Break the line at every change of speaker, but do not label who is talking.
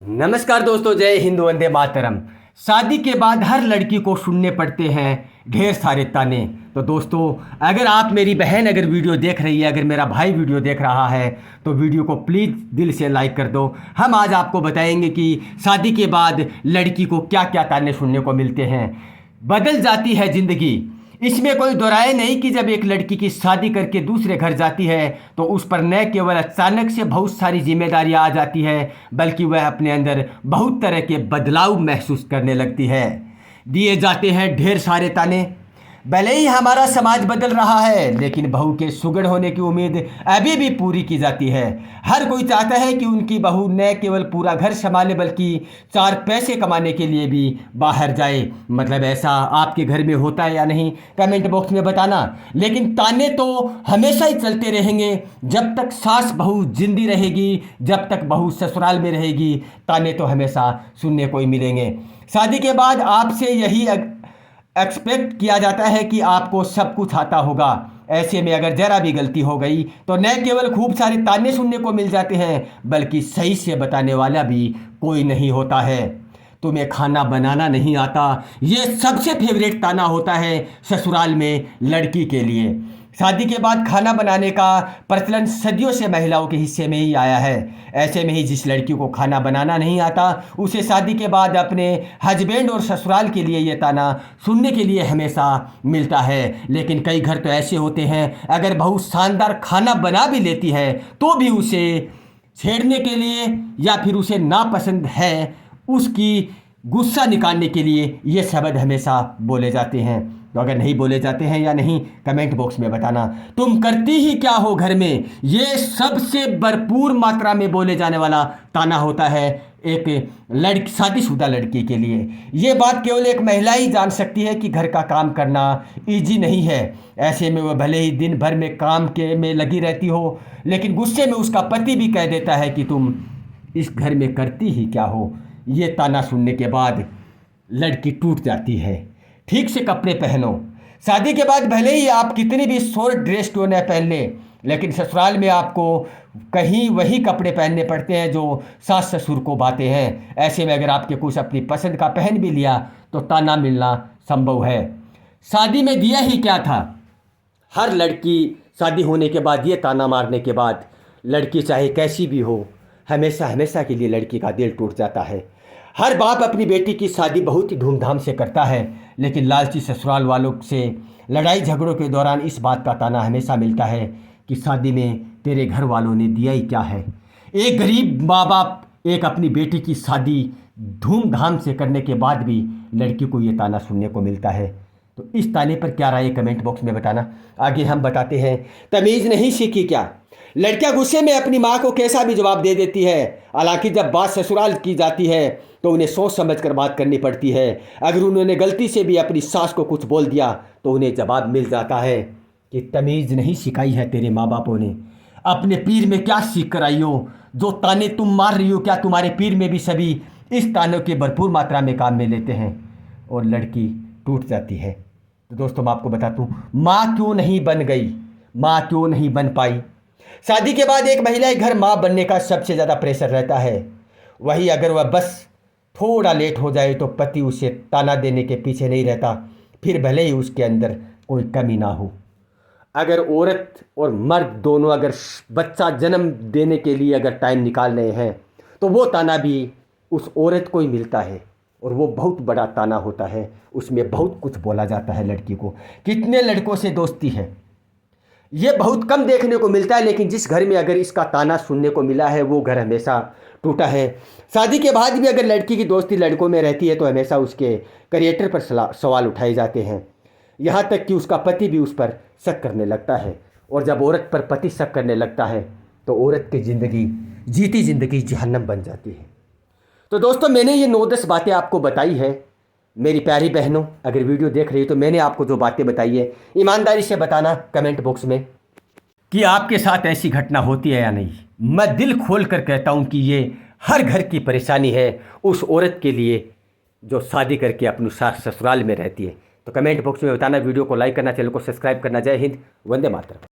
नमस्कार दोस्तों, जय हिंद, वंदे मातरम। शादी के बाद हर लड़की को सुनने पड़ते हैं ढेर सारे ताने। तो दोस्तों, अगर आप मेरी बहन अगर वीडियो देख रही है, अगर मेरा भाई वीडियो देख रहा है, तो वीडियो को प्लीज़ दिल से लाइक कर दो। हम आज आपको बताएंगे कि शादी के बाद लड़की को क्या क्या ताने सुनने को मिलते हैं। बदल जाती है ज़िंदगी, इसमें कोई दो राय नहीं कि जब एक लड़की की शादी करके दूसरे घर जाती है तो उस पर न केवल अचानक से बहुत सारी जिम्मेदारियां आ जाती है, बल्कि वह अपने अंदर बहुत तरह के बदलाव महसूस करने लगती है। दिए जाते हैं ढेर सारे ताने। भले ही हमारा समाज बदल रहा है, लेकिन बहू के सुगढ़ होने की उम्मीद अभी भी पूरी की जाती है। हर कोई चाहता है कि उनकी बहू न केवल पूरा घर संभाले, बल्कि चार पैसे कमाने के लिए भी बाहर जाए। मतलब ऐसा आपके घर में होता है या नहीं, कमेंट बॉक्स में बताना। लेकिन ताने तो हमेशा ही चलते रहेंगे जब तक सास बहू जिंदी रहेगी, जब तक बहू ससुराल में रहेगी, ताने तो हमेशा सुनने को ही मिलेंगे। शादी के बाद आपसे यही एक्सपेक्ट किया जाता है कि आपको सब कुछ आता होगा। ऐसे में अगर जरा भी गलती हो गई तो न केवल खूब सारे ताने सुनने को मिल जाते हैं, बल्कि सही से बताने वाला भी कोई नहीं होता है। तुम्हें खाना बनाना नहीं आता, ये सबसे फेवरेट ताना होता है ससुराल में लड़की के लिए। शादी के बाद खाना बनाने का प्रचलन सदियों से महिलाओं के हिस्से में ही आया है। ऐसे में ही जिस लड़की को खाना बनाना नहीं आता, उसे शादी के बाद अपने हस्बैंड और ससुराल के लिए ये ताना सुनने के लिए हमेशा मिलता है। लेकिन कई घर तो ऐसे होते हैं, अगर बहू शानदार खाना बना भी लेती है तो भी उसे छेड़ने के लिए या फिर उसे नापसंद है उसकी गुस्सा निकालने के लिए ये शब्द हमेशा बोले जाते हैं। तो अगर नहीं बोले जाते हैं या नहीं, कमेंट बॉक्स में बताना। तुम करती ही क्या हो घर में, ये सबसे भरपूर मात्रा में बोले जाने वाला ताना होता है एक शादीशुदा लड़की के लिए। ये बात केवल एक महिला ही जान सकती है कि घर का काम करना इजी नहीं है। ऐसे में वह भले ही दिन भर में काम के में लगी रहती हो, लेकिन गुस्से में उसका पति भी कह देता है कि तुम इस घर में करती ही क्या हो। ये ताना सुनने के बाद लड़की टूट जाती है। ठीक से कपड़े पहनो। शादी के बाद भले ही आप कितनी भी शॉर्ट ड्रेस क्यों न पहन लें, लेकिन ससुराल में आपको कहीं वही कपड़े पहनने पड़ते हैं जो सास ससुर को भाते हैं। ऐसे में अगर आपके कुछ अपनी पसंद का पहन भी लिया तो ताना मिलना संभव है। शादी में दिया ही क्या था। हर लड़की शादी होने के बाद ये ताना मारने के बाद, लड़की चाहे कैसी भी हो, हमेशा हमेशा के लिए लड़की का दिल टूट जाता है। हर बाप अपनी बेटी की शादी बहुत ही धूमधाम से करता है, लेकिन लालची ससुराल वालों से लड़ाई झगड़ों के दौरान इस बात का ताना हमेशा मिलता है कि शादी में तेरे घर वालों ने दिया ही क्या है। एक गरीब माँ बाप एक अपनी बेटी की शादी धूमधाम से करने के बाद भी लड़की को ये ताना सुनने को मिलता है। तो इस ताने पर क्या राय है, कमेंट बॉक्स में बताना। आगे हम बताते हैं, तमीज़ नहीं सीखी क्या। लड़कियां गुस्से में अपनी माँ को कैसा भी जवाब दे देती है। हालांकि जब बात ससुराल की जाती है तो उन्हें सोच समझ कर बात करनी पड़ती है। अगर उन्होंने गलती से भी अपनी सास को कुछ बोल दिया तो उन्हें जवाब मिल जाता है कि तमीज़ नहीं सिखाई है तेरे माँ बापों ने। अपने पीर में क्या सीख कर आई हो, जो ताने तुम मार रही हो, क्या तुम्हारे पीर में भी सभी इस तानों के भरपूर मात्रा में काम में लेते हैं और लड़की टूट जाती है। तो दोस्तों, मैं आपको बता दूँ, माँ क्यों नहीं बन गई, माँ क्यों नहीं बन पाई। शादी के बाद एक महिला के घर माँ बनने का सबसे ज़्यादा प्रेशर रहता है। वही अगर वह बस थोड़ा लेट हो जाए तो पति उसे ताना देने के पीछे नहीं रहता, फिर भले ही उसके अंदर कोई कमी ना हो। अगर औरत और मर्द दोनों अगर बच्चा जन्म देने के लिए अगर टाइम निकाल रहे हैं तो वो ताना भी उस औरत को ही मिलता है, और वो बहुत बड़ा ताना होता है। उसमें बहुत कुछ बोला जाता है लड़की को। कितने लड़कों से दोस्ती है, ये बहुत कम देखने को मिलता है, लेकिन जिस घर में अगर इसका ताना सुनने को मिला है वो घर हमेशा टूटा है। शादी के बाद भी अगर लड़की की दोस्ती लड़कों में रहती है तो हमेशा उसके करियर पर सवाल उठाए जाते हैं। यहाँ तक कि उसका पति भी उस पर शक करने लगता है, और जब औरत पर पति शक करने लगता है तो औरत की ज़िंदगी जीती ज़िंदगी जहन्नम बन जाती है। तो दोस्तों, मैंने ये 9-10 बातें आपको बताई है। मेरी प्यारी बहनों, अगर वीडियो देख रही हो तो मैंने आपको जो बातें बताई है, ईमानदारी से बताना कमेंट बॉक्स में कि आपके साथ ऐसी घटना होती है या नहीं। मैं दिल खोल कर कहता हूँ कि ये हर घर की परेशानी है उस औरत के लिए जो शादी करके अपने सास ससुराल में रहती है। तो कमेंट बॉक्स में बताना, वीडियो को लाइक करना, चैनल को सब्सक्राइब करना। जय हिंद, वंदे मातरम।